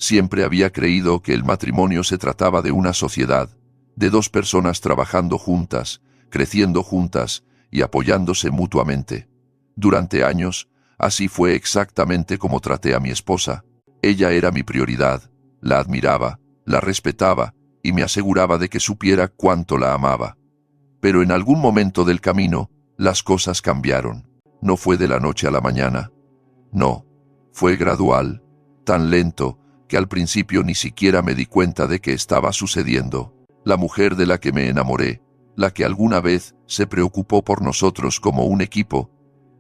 Siempre había creído que el matrimonio se trataba de una sociedad, de dos personas trabajando juntas, creciendo juntas y apoyándose mutuamente. Durante años, así fue exactamente como traté a mi esposa. Ella era mi prioridad, la admiraba, la respetaba y me aseguraba de que supiera cuánto la amaba. Pero en algún momento del camino, las cosas cambiaron. No fue de la noche a la mañana. No, fue gradual, tan lento, que al principio ni siquiera me di cuenta de que estaba sucediendo. La mujer de la que me enamoré, la que alguna vez se preocupó por nosotros como un equipo,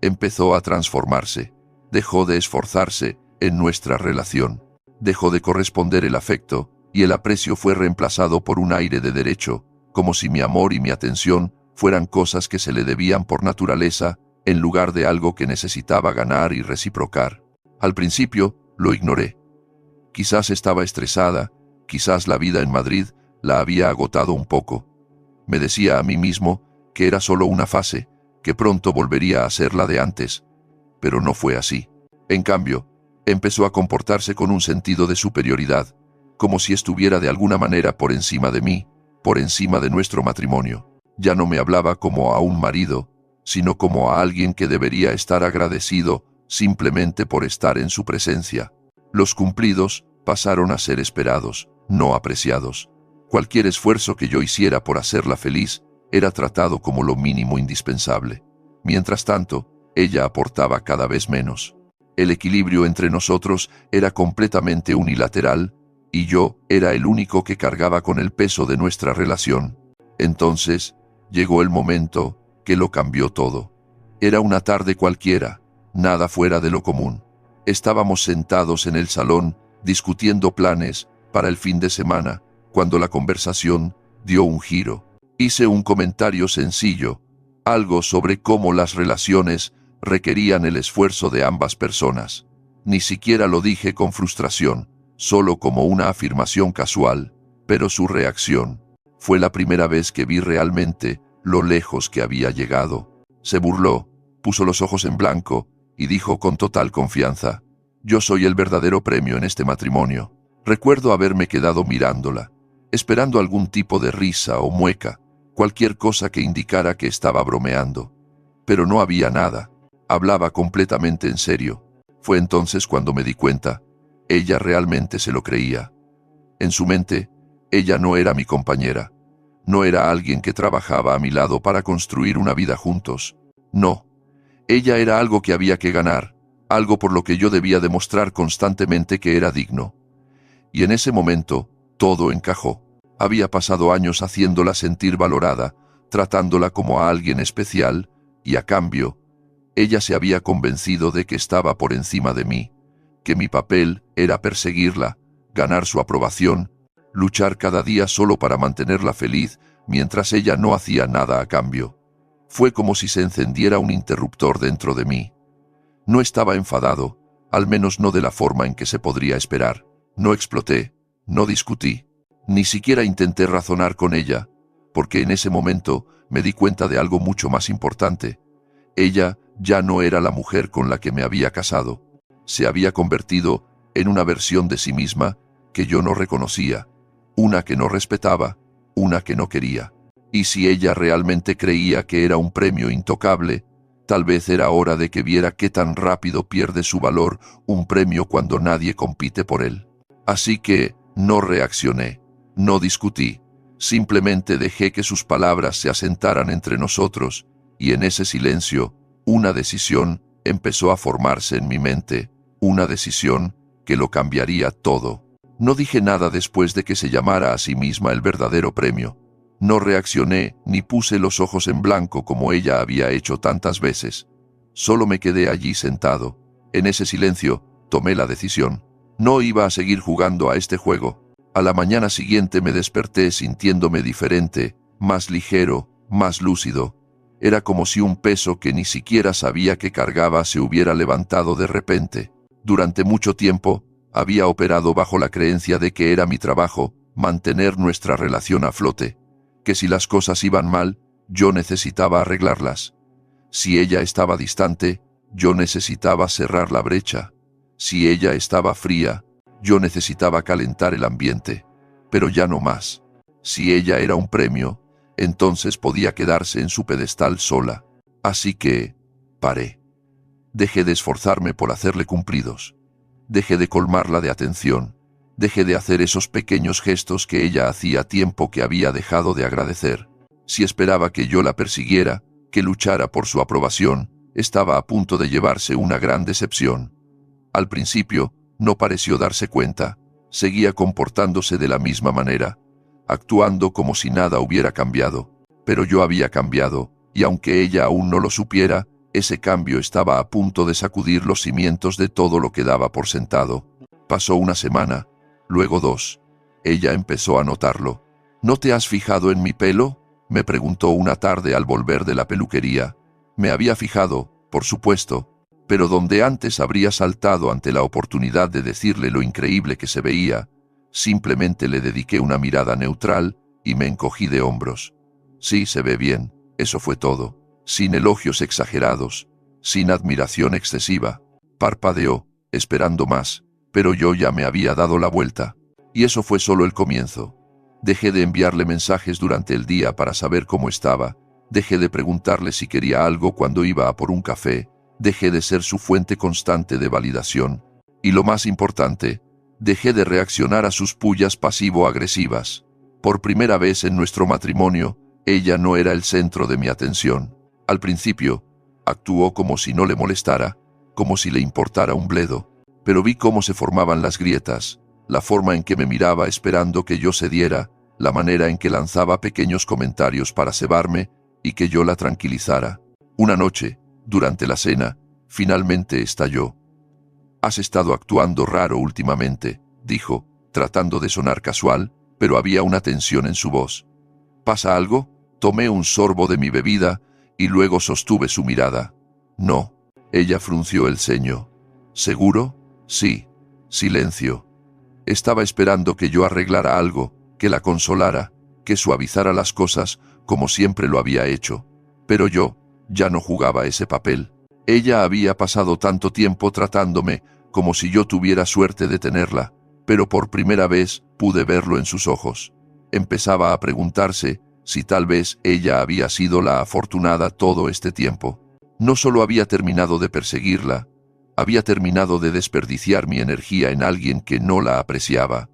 empezó a transformarse. Dejó de esforzarse en nuestra relación. Dejó de corresponder el afecto, y el aprecio fue reemplazado por un aire de derecho, como si mi amor y mi atención fueran cosas que se le debían por naturaleza, en lugar de algo que necesitaba ganar y reciprocar. Al principio, lo ignoré. Quizás estaba estresada, quizás la vida en Madrid la había agotado un poco. Me decía a mí mismo que era solo una fase, que pronto volvería a ser la de antes. Pero no fue así. En cambio, empezó a comportarse con un sentido de superioridad, como si estuviera de alguna manera por encima de mí, por encima de nuestro matrimonio. Ya no me hablaba como a un marido, sino como a alguien que debería estar agradecido simplemente por estar en su presencia. Los cumplidos pasaron a ser esperados, no apreciados. Cualquier esfuerzo que yo hiciera por hacerla feliz era tratado como lo mínimo indispensable. Mientras tanto, ella aportaba cada vez menos. El equilibrio entre nosotros era completamente unilateral, y yo era el único que cargaba con el peso de nuestra relación. Entonces, llegó el momento que lo cambió todo. Era una tarde cualquiera, nada fuera de lo común. Estábamos sentados en el salón, discutiendo planes para el fin de semana, cuando la conversación dio un giro. Hice un comentario sencillo, algo sobre cómo las relaciones requerían el esfuerzo de ambas personas. Ni siquiera lo dije con frustración, solo como una afirmación casual, pero su reacción fue la primera vez que vi realmente lo lejos que había llegado. Se burló, puso los ojos en blanco y dijo con total confianza: «Yo soy el verdadero premio en este matrimonio». Recuerdo haberme quedado mirándola, esperando algún tipo de risa o mueca, cualquier cosa que indicara que estaba bromeando. Pero no había nada. Hablaba completamente en serio. Fue entonces cuando me di cuenta. Ella realmente se lo creía. En su mente, ella no era mi compañera. No era alguien que trabajaba a mi lado para construir una vida juntos. No. Ella era algo que había que ganar, algo por lo que yo debía demostrar constantemente que era digno. Y en ese momento, todo encajó. Había pasado años haciéndola sentir valorada, tratándola como a alguien especial, y a cambio, ella se había convencido de que estaba por encima de mí, que mi papel era perseguirla, ganar su aprobación, luchar cada día solo para mantenerla feliz, mientras ella no hacía nada a cambio. Fue como si se encendiera un interruptor dentro de mí. No estaba enfadado, al menos no de la forma en que se podría esperar. No exploté, no discutí, ni siquiera intenté razonar con ella, porque en ese momento me di cuenta de algo mucho más importante. Ella ya no era la mujer con la que me había casado. Se había convertido en una versión de sí misma que yo no reconocía, una que no respetaba, una que no quería. Y si ella realmente creía que era un premio intocable, tal vez era hora de que viera qué tan rápido pierde su valor un premio cuando nadie compite por él. Así que no reaccioné, no discutí, simplemente dejé que sus palabras se asentaran entre nosotros, y en ese silencio, una decisión empezó a formarse en mi mente, una decisión que lo cambiaría todo. No dije nada después de que se llamara a sí misma el verdadero premio. No reaccioné ni puse los ojos en blanco como ella había hecho tantas veces. Solo me quedé allí sentado. En ese silencio, tomé la decisión. No iba a seguir jugando a este juego. A la mañana siguiente me desperté sintiéndome diferente, más ligero, más lúcido. Era como si un peso que ni siquiera sabía que cargaba se hubiera levantado de repente. Durante mucho tiempo, había operado bajo la creencia de que era mi trabajo mantener nuestra relación a flote, que si las cosas iban mal, yo necesitaba arreglarlas. Si ella estaba distante, yo necesitaba cerrar la brecha. Si ella estaba fría, Yo necesitaba calentar el ambiente, pero ya no más. Si ella era un premio, entonces podía quedarse en su pedestal sola. Así que paré. Dejé de esforzarme por hacerle cumplidos. Dejé de colmarla de atención. Dejé de hacer esos pequeños gestos que ella hacía tiempo que había dejado de agradecer. Si esperaba que yo la persiguiera, que luchara por su aprobación, estaba a punto de llevarse una gran decepción. Al principio, no pareció darse cuenta. Seguía comportándose de la misma manera, actuando como si nada hubiera cambiado. Pero yo había cambiado, y aunque ella aún no lo supiera, ese cambio estaba a punto de sacudir los cimientos de todo lo que daba por sentado. Pasó una semana, luego 2. Ella empezó a notarlo. ¿No te has fijado en mi pelo?, me preguntó una tarde al volver de la peluquería. Me había fijado, por supuesto, pero donde antes habría saltado ante la oportunidad de decirle lo increíble que se veía, simplemente le dediqué una mirada neutral y me encogí de hombros. Sí, se ve bien, eso fue todo, sin elogios exagerados, sin admiración excesiva. Parpadeó, esperando más, pero yo ya me había dado la vuelta. Y eso fue solo el comienzo. Dejé de enviarle mensajes durante el día para saber cómo estaba. Dejé de preguntarle si quería algo cuando iba a por un café. Dejé de ser su fuente constante de validación. Y lo más importante, dejé de reaccionar a sus pullas pasivo-agresivas. Por primera vez en nuestro matrimonio, ella no era el centro de mi atención. Al principio, actuó como si no le molestara, como si le importara un bledo. Pero vi cómo se formaban las grietas, la forma en que me miraba esperando que yo cediera, la manera en que lanzaba pequeños comentarios para cebarme y que yo la tranquilizara. Una noche, durante la cena, finalmente estalló. «Has estado actuando raro últimamente», dijo, tratando de sonar casual, pero había una tensión en su voz. «¿Pasa algo?». Tomé un sorbo de mi bebida y luego sostuve su mirada. «No». Ella frunció el ceño. «¿Seguro?». «Sí». Silencio. Estaba esperando que yo arreglara algo, que la consolara, que suavizara las cosas como siempre lo había hecho. Pero yo ya no jugaba ese papel. Ella había pasado tanto tiempo tratándome como si yo tuviera suerte de tenerla, pero por primera vez pude verlo en sus ojos. Empezaba a preguntarse si tal vez ella había sido la afortunada todo este tiempo. No solo había terminado de perseguirla, había terminado de desperdiciar mi energía en alguien que no la apreciaba.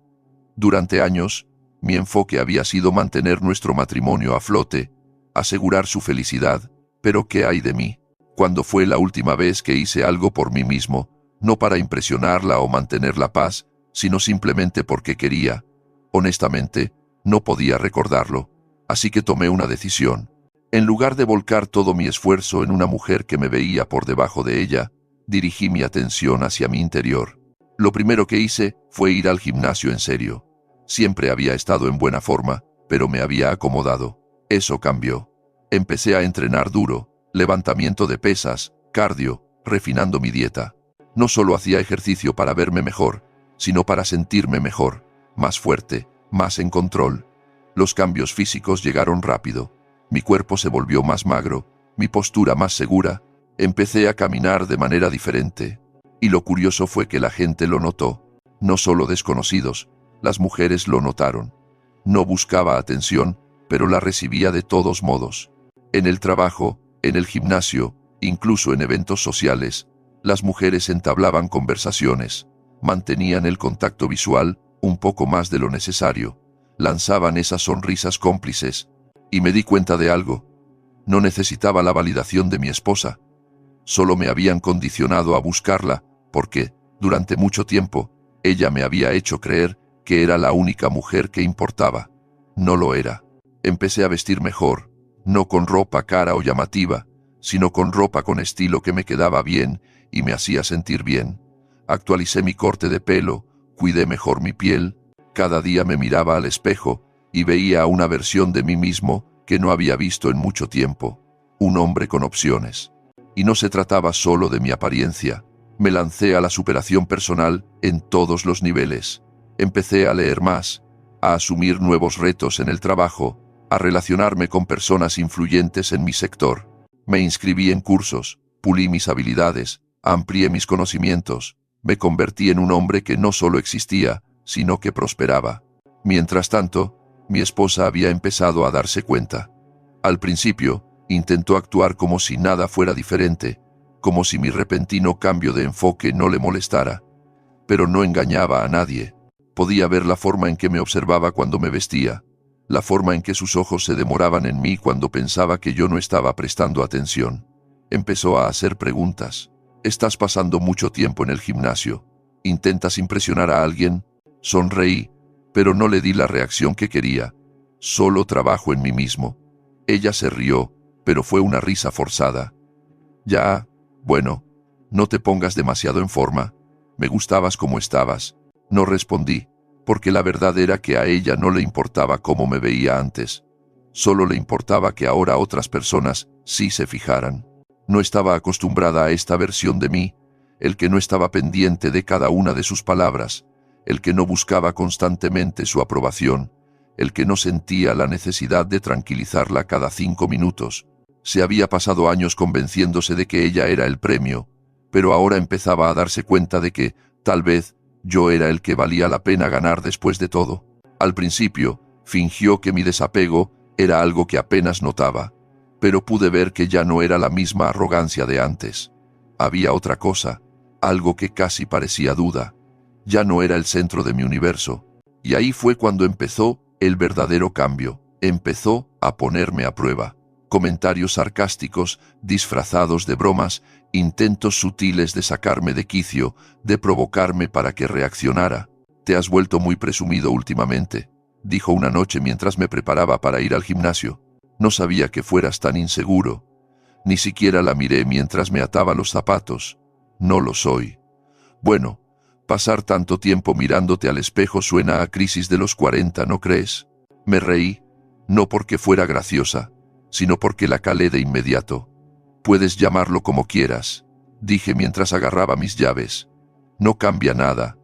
Durante años, mi enfoque había sido mantener nuestro matrimonio a flote, asegurar su felicidad. Pero ¿qué hay de mí? ¿Cuándo fue la última vez que hice algo por mí mismo, no para impresionarla o mantener la paz, sino simplemente porque quería? Honestamente, no podía recordarlo, así que tomé una decisión. En lugar de volcar todo mi esfuerzo en una mujer que me veía por debajo de ella, dirigí mi atención hacia mi interior. Lo primero que hice fue ir al gimnasio en serio. Siempre había estado en buena forma, pero me había acomodado. Eso cambió. Empecé a entrenar duro, levantamiento de pesas, cardio, refinando mi dieta. No solo hacía ejercicio para verme mejor, sino para sentirme mejor, más fuerte, más en control. Los cambios físicos llegaron rápido. Mi cuerpo se volvió más magro, mi postura más segura. Empecé a caminar de manera diferente. Y lo curioso fue que la gente lo notó. No solo desconocidos, las mujeres lo notaron. No buscaba atención, pero la recibía de todos modos. En el trabajo, en el gimnasio, incluso en eventos sociales, las mujeres entablaban conversaciones, mantenían el contacto visual un poco más de lo necesario, lanzaban esas sonrisas cómplices, y me di cuenta de algo. No necesitaba la validación de mi esposa. Solo me habían condicionado a buscarla, porque, durante mucho tiempo, ella me había hecho creer que era la única mujer que importaba. No lo era. Empecé a vestir mejor, no con ropa cara o llamativa, sino con ropa con estilo que me quedaba bien y me hacía sentir bien. Actualicé mi corte de pelo, cuidé mejor mi piel, cada día me miraba al espejo y veía una versión de mí mismo que no había visto en mucho tiempo. Un hombre con opciones. Y no se trataba solo de mi apariencia. Me lancé a la superación personal en todos los niveles. Empecé a leer más, a asumir nuevos retos en el trabajo, a relacionarme con personas influyentes en mi sector. Me inscribí en cursos, pulí mis habilidades, amplié mis conocimientos, Me convertí en un hombre que no solo existía, sino que prosperaba. Mientras tanto, mi esposa había empezado a darse cuenta. Al principio, intentó actuar como si nada fuera diferente, como si mi repentino cambio de enfoque no le molestara. Pero no engañaba a nadie. Podía ver la forma en que me observaba cuando me vestía, la forma en que sus ojos se demoraban en mí cuando pensaba que yo no estaba prestando atención. Empezó a hacer preguntas. ¿Estás pasando mucho tiempo en el gimnasio? ¿Intentas impresionar a alguien? Sonreí, pero no le di la reacción que quería. Solo trabajo en mí mismo. Ella se rió, pero fue una risa forzada. Ya, bueno, no te pongas demasiado en forma. Me gustabas como estabas. No respondí, porque la verdad era que a ella no le importaba cómo me veía antes. Solo le importaba que ahora otras personas sí se fijaran. No estaba acostumbrada a esta versión de mí, el que no estaba pendiente de cada una de sus palabras, el que no buscaba constantemente su aprobación, el que no sentía la necesidad de tranquilizarla cada 5 minutos. Se había pasado años convenciéndose de que ella era el premio, pero ahora empezaba a darse cuenta de que, tal vez, yo era el que valía la pena ganar después de todo. Al principio, fingió que mi desapego era algo que apenas notaba, pero pude ver que ya no era la misma arrogancia de antes. Había otra cosa, algo que casi parecía duda. Ya no era el centro de mi universo. Y ahí fue cuando empezó el verdadero cambio. Empezó a ponerme a prueba. Comentarios sarcásticos, disfrazados de bromas, intentos sutiles de sacarme de quicio, de provocarme para que reaccionara. «Te has vuelto muy presumido últimamente», dijo una noche mientras me preparaba para ir al gimnasio. «No sabía que fueras tan inseguro». Ni siquiera la miré mientras me ataba los zapatos. «No lo soy». «Bueno, pasar tanto tiempo mirándote al espejo suena a crisis de los 40, ¿no crees?». Me reí, no porque fuera graciosa, sino porque la calé de inmediato. «Puedes llamarlo como quieras», dije mientras agarraba mis llaves. «No cambia nada».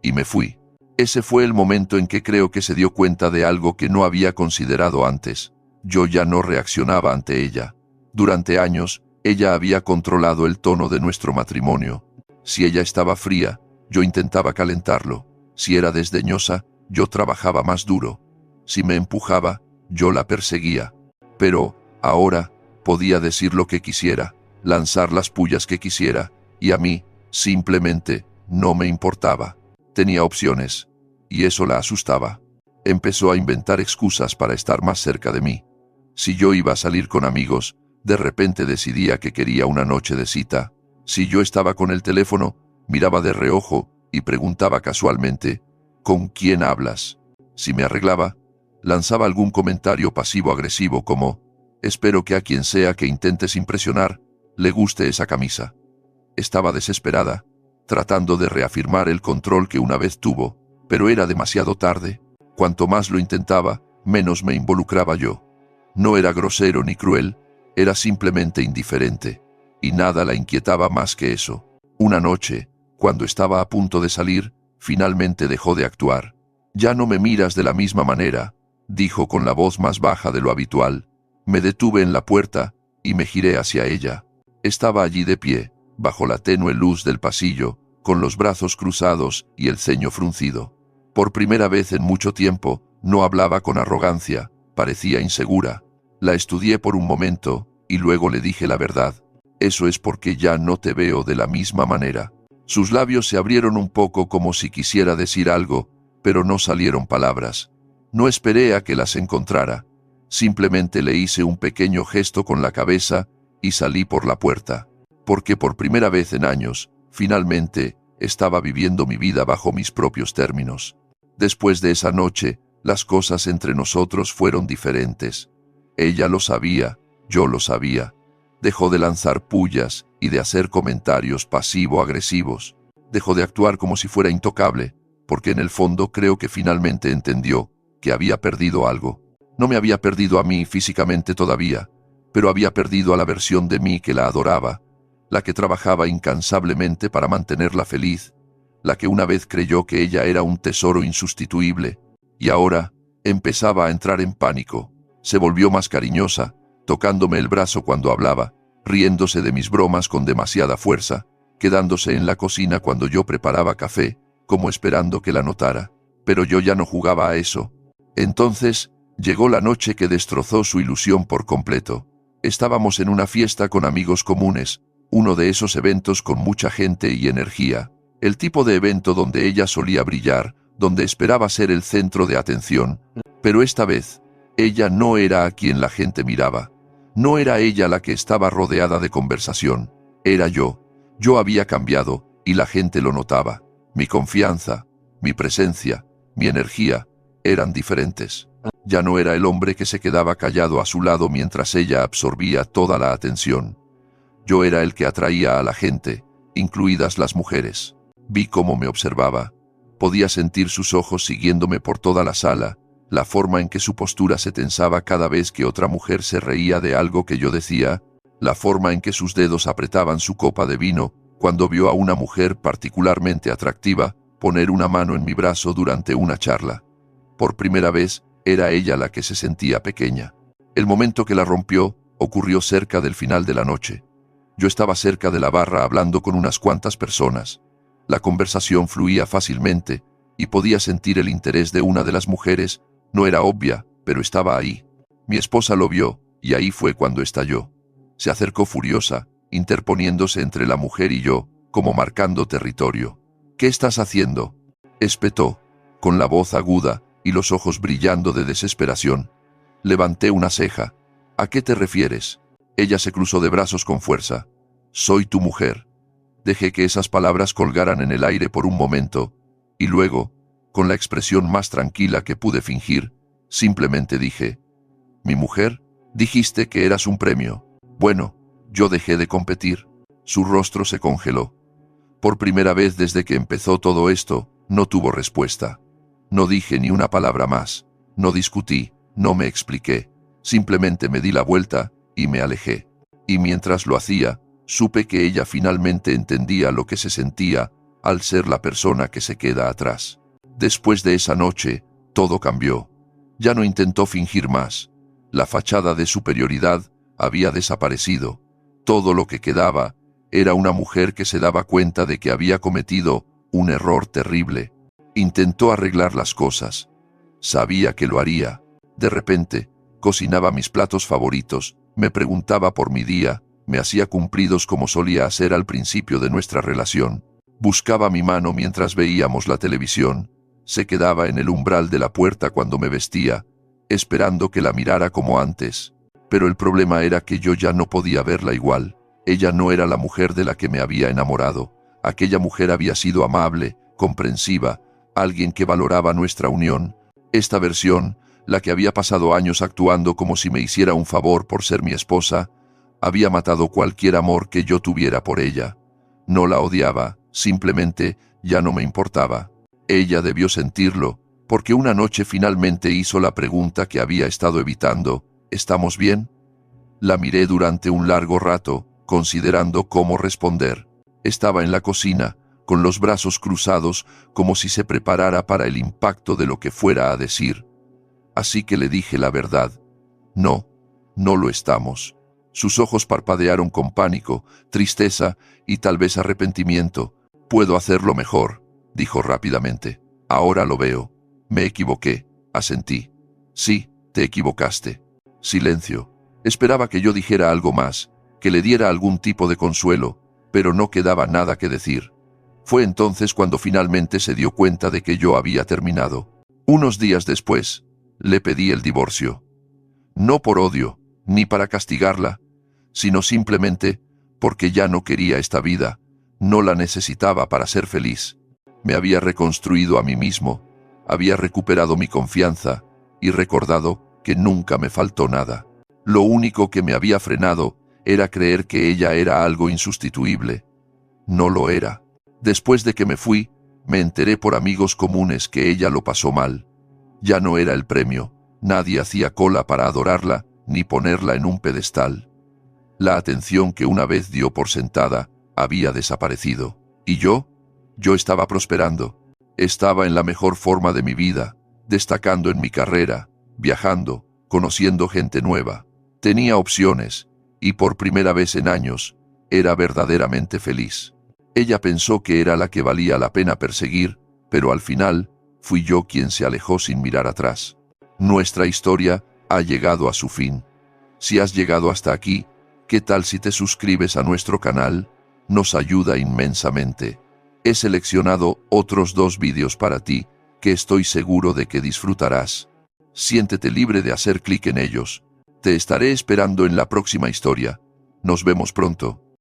Y me fui. Ese fue el momento en que creo que se dio cuenta de algo que no había considerado antes. Yo ya no reaccionaba ante ella. Durante años, ella había controlado el tono de nuestro matrimonio. Si ella estaba fría, yo intentaba calentarlo. Si era desdeñosa, yo trabajaba más duro. Si me empujaba, yo la perseguía. Pero, ahora, podía decir lo que quisiera, lanzar las pullas que quisiera, y a mí, simplemente, no me importaba. Tenía opciones, y eso la asustaba. Empezó a inventar excusas para estar más cerca de mí. Si yo iba a salir con amigos, de repente decidía que quería una noche de cita. Si yo estaba con el teléfono, miraba de reojo y preguntaba casualmente, ¿con quién hablas? Si me arreglaba, lanzaba algún comentario pasivo-agresivo como, espero que a quien sea que intentes impresionar, le guste esa camisa. Estaba desesperada, tratando de reafirmar el control que una vez tuvo, pero era demasiado tarde. Cuanto más lo intentaba, menos me involucraba yo. No era grosero ni cruel, era simplemente indiferente, y nada la inquietaba más que eso. Una noche, cuando estaba a punto de salir, finalmente dejó de actuar. «Ya no me miras de la misma manera», dijo con la voz más baja de lo habitual. Me detuve en la puerta y me giré hacia ella. Estaba allí de pie, bajo la tenue luz del pasillo, con los brazos cruzados y el ceño fruncido. Por primera vez en mucho tiempo, no hablaba con arrogancia, parecía insegura. La estudié por un momento, y luego le dije la verdad. «Eso es porque ya no te veo de la misma manera». Sus labios se abrieron un poco como si quisiera decir algo, pero no salieron palabras. No esperé a que las encontrara. Simplemente le hice un pequeño gesto con la cabeza y salí por la puerta. Porque por primera vez en años, finalmente, estaba viviendo mi vida bajo mis propios términos. Después de esa noche, las cosas entre nosotros fueron diferentes. Ella lo sabía, yo lo sabía. Dejó de lanzar pullas y de hacer comentarios pasivo-agresivos. Dejó de actuar como si fuera intocable, porque en el fondo creo que finalmente entendió que había perdido algo. No me había perdido a mí físicamente todavía, pero había perdido a la versión de mí que la adoraba, la que trabajaba incansablemente para mantenerla feliz, la que una vez creyó que ella era un tesoro insustituible, y ahora empezaba a entrar en pánico. Se volvió más cariñosa, tocándome el brazo cuando hablaba, riéndose de mis bromas con demasiada fuerza, quedándose en la cocina cuando yo preparaba café, como esperando que la notara. Pero yo ya no jugaba a eso. Entonces, llegó la noche que destrozó su ilusión por completo. Estábamos en una fiesta con amigos comunes, uno de esos eventos con mucha gente y energía, el tipo de evento donde ella solía brillar, donde esperaba ser el centro de atención, pero esta vez, ella no era a quien la gente miraba. No era ella la que estaba rodeada de conversación, era yo. Yo había cambiado, y la gente lo notaba. Mi confianza, mi presencia, mi energía, eran diferentes. Ya no era el hombre que se quedaba callado a su lado mientras ella absorbía toda la atención. Yo era el que atraía a la gente, incluidas las mujeres. Vi cómo me observaba. Podía sentir sus ojos siguiéndome por toda la sala, la forma en que su postura se tensaba cada vez que otra mujer se reía de algo que yo decía, la forma en que sus dedos apretaban su copa de vino cuando vio a una mujer particularmente atractiva poner una mano en mi brazo durante una charla. Por primera vez, era ella la que se sentía pequeña. El momento que la rompió ocurrió cerca del final de la noche. Yo estaba cerca de la barra hablando con unas cuantas personas. La conversación fluía fácilmente y podía sentir el interés de una de las mujeres. No era obvia, pero estaba ahí. Mi esposa lo vio, y ahí fue cuando estalló. Se acercó furiosa, interponiéndose entre la mujer y yo, como marcando territorio. «¿Qué estás haciendo?», espetó, con la voz aguda y los ojos brillando de desesperación. Levanté una ceja. «¿A qué te refieres?». Ella se cruzó de brazos con fuerza. «Soy tu mujer». Dejé que esas palabras colgaran en el aire por un momento, y luego, con la expresión más tranquila que pude fingir, simplemente dije: «¿Mi mujer? Dijiste que eras un premio». «Bueno, yo dejé de competir». Su rostro se congeló. Por primera vez desde que empezó todo esto, no tuvo respuesta. No dije ni una palabra más, no discutí, no me expliqué, simplemente me di la vuelta y me alejé. Y mientras lo hacía, supe que ella finalmente entendía lo que se sentía al ser la persona que se queda atrás. Después de esa noche, todo cambió. Ya no intentó fingir más. La fachada de superioridad había desaparecido. Todo lo que quedaba era una mujer que se daba cuenta de que había cometido un error terrible. Intentó arreglar las cosas. Sabía que lo haría. De repente, cocinaba mis platos favoritos, me preguntaba por mi día, me hacía cumplidos como solía hacer al principio de nuestra relación. Buscaba mi mano mientras veíamos la televisión. Se quedaba en el umbral de la puerta cuando me vestía, esperando que la mirara como antes. Pero el problema era que yo ya no podía verla igual. Ella no era la mujer de la que me había enamorado. Aquella mujer había sido amable, comprensiva, alguien que valoraba nuestra unión. Esta versión, la que había pasado años actuando como si me hiciera un favor por ser mi esposa, había matado cualquier amor que yo tuviera por ella. No la odiaba, simplemente ya no me importaba. Ella debió sentirlo, porque una noche finalmente hizo la pregunta que había estado evitando: ¿estamos bien? La miré durante un largo rato, considerando cómo responder. Estaba en la cocina, con los brazos cruzados, como si se preparara para el impacto de lo que fuera a decir. Así que le dije la verdad. No, no lo estamos. Sus ojos parpadearon con pánico, tristeza y tal vez arrepentimiento. «Puedo hacerlo mejor», dijo rápidamente. «Ahora lo veo. Me equivoqué», asentí. «Sí, te equivocaste». Silencio. Esperaba que yo dijera algo más, que le diera algún tipo de consuelo, pero no quedaba nada que decir. Fue entonces cuando finalmente se dio cuenta de que yo había terminado. Unos días después, le pedí el divorcio. No por odio, ni para castigarla, sino simplemente porque ya no quería esta vida, no la necesitaba para ser feliz. Me había reconstruido a mí mismo, había recuperado mi confianza y recordado que nunca me faltó nada. Lo único que me había frenado era creer que ella era algo insustituible. No lo era. Después de que me fui, me enteré por amigos comunes que ella lo pasó mal. Ya no era el premio, nadie hacía cola para adorarla ni ponerla en un pedestal. La atención que una vez dio por sentada había desaparecido. Y yo estaba prosperando. Estaba en la mejor forma de mi vida, destacando en mi carrera, viajando, conociendo gente nueva. Tenía opciones, y por primera vez en años, era verdaderamente feliz. Ella pensó que era la que valía la pena perseguir, pero al final, fui yo quien se alejó sin mirar atrás. Nuestra historia ha llegado a su fin. Si has llegado hasta aquí, ¿qué tal si te suscribes a nuestro canal? Nos ayuda inmensamente. He seleccionado otros 2 vídeos para ti, que estoy seguro de que disfrutarás. Siéntete libre de hacer clic en ellos. Te estaré esperando en la próxima historia. Nos vemos pronto.